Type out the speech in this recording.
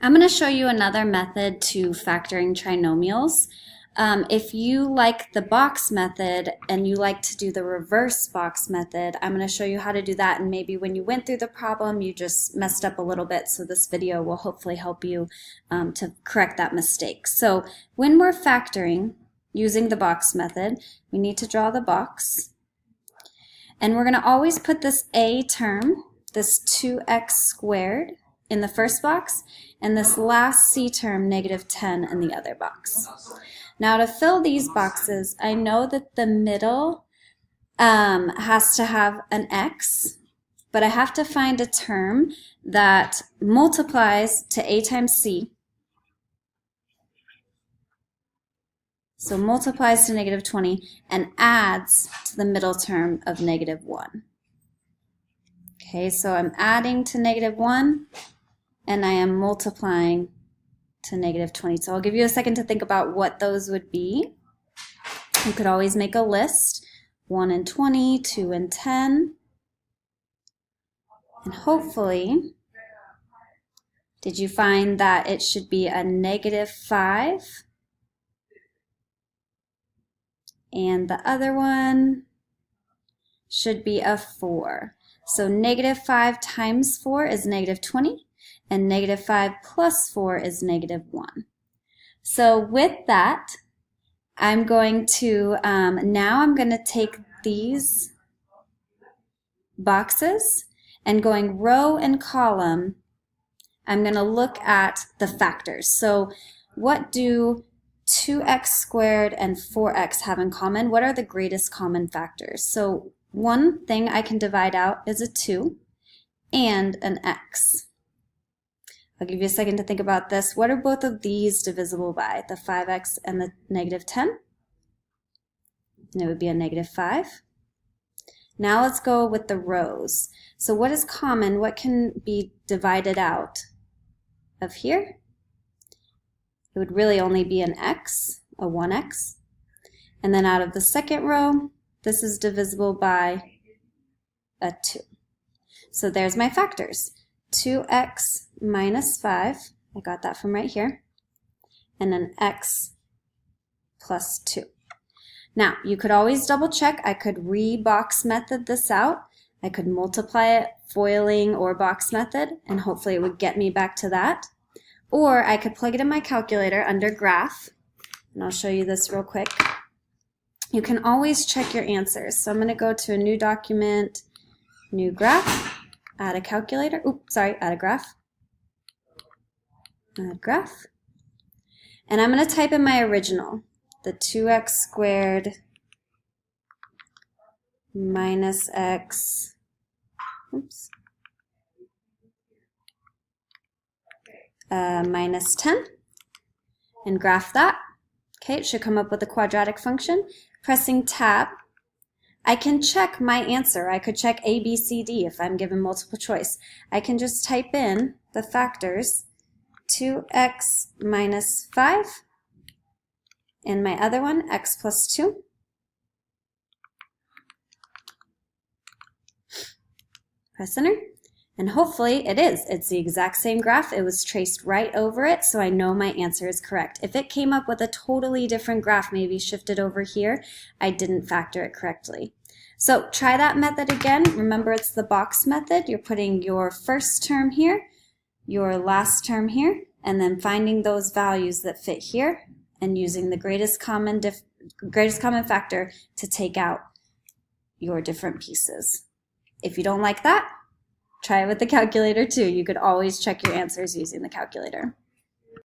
I'm going to show you another method to factoring trinomials. If you like the box method and you like to do the reverse box method, I'm going to show you how to do that, and maybe when you went through the problem you just messed up a little bit, so this video will hopefully help you to correct that mistake. So when we're factoring using the box method, we need to draw the box, and we're going to always put this a term, this 2x squared, in the first box, and this last c term, negative 10, in the other box. Now to fill these boxes, I know that the middle has to have an x, but I have to find a term that multiplies to a times c, so multiplies to negative 20, and adds to the middle term of negative 1. Okay, so I'm adding to negative 1, and I am multiplying to negative 20. So I'll give you a second to think about what those would be. You could always make a list, 1 and 20, 2 and 10. And hopefully, did you find that it should be a negative 5? And the other one should be a 4. So negative 5 times 4 is negative 20. And negative 5 plus 4 is negative 1. So with that, I'm going to, now I'm going to take these boxes, and going row and column, I'm going to look at the factors. So what do 2x squared and 4x have in common? What are the greatest common factors? So one thing I can divide out is a 2 and an x. I'll give you a second to think about this. What are both of these divisible by? The 5x and the negative 10? And it would be a negative 5. Now let's go with the rows. So what is common? What can be divided out of here? It would really only be an x, a 1x. And then out of the second row, this is divisible by a 2. So there's my factors. 2x minus 5, I got that from right here, and then x plus 2. Now, you could always double check. I could re-box method this out. I could multiply it, foiling or box method, and hopefully it would get me back to that. Or I could plug it in my calculator under graph, and I'll show you this real quick. You can always check your answers. So I'm going to go to a new document, new graph, add a calculator, add a graph. Add graph. And I'm going to type in my original, the 2x squared minus x, minus 10, and graph that. Okay, it should come up with a quadratic function. Pressing tab, I can check my answer. I could check A, B, C, D if I'm given multiple choice. I can just type in the factors, 2x minus 5, and my other one, x plus 2. Press enter, and hopefully it is. It's the exact same graph. It was traced right over it, so I know my answer is correct. If it came up with a totally different graph, maybe shifted over here, I didn't factor it correctly. So try that method again. Remember, it's the box method. You're putting your first term here, your last term here, and then finding those values that fit here and using the greatest common factor to take out your different pieces. If you don't like that, try it with the calculator too. You could always check your answers using the calculator.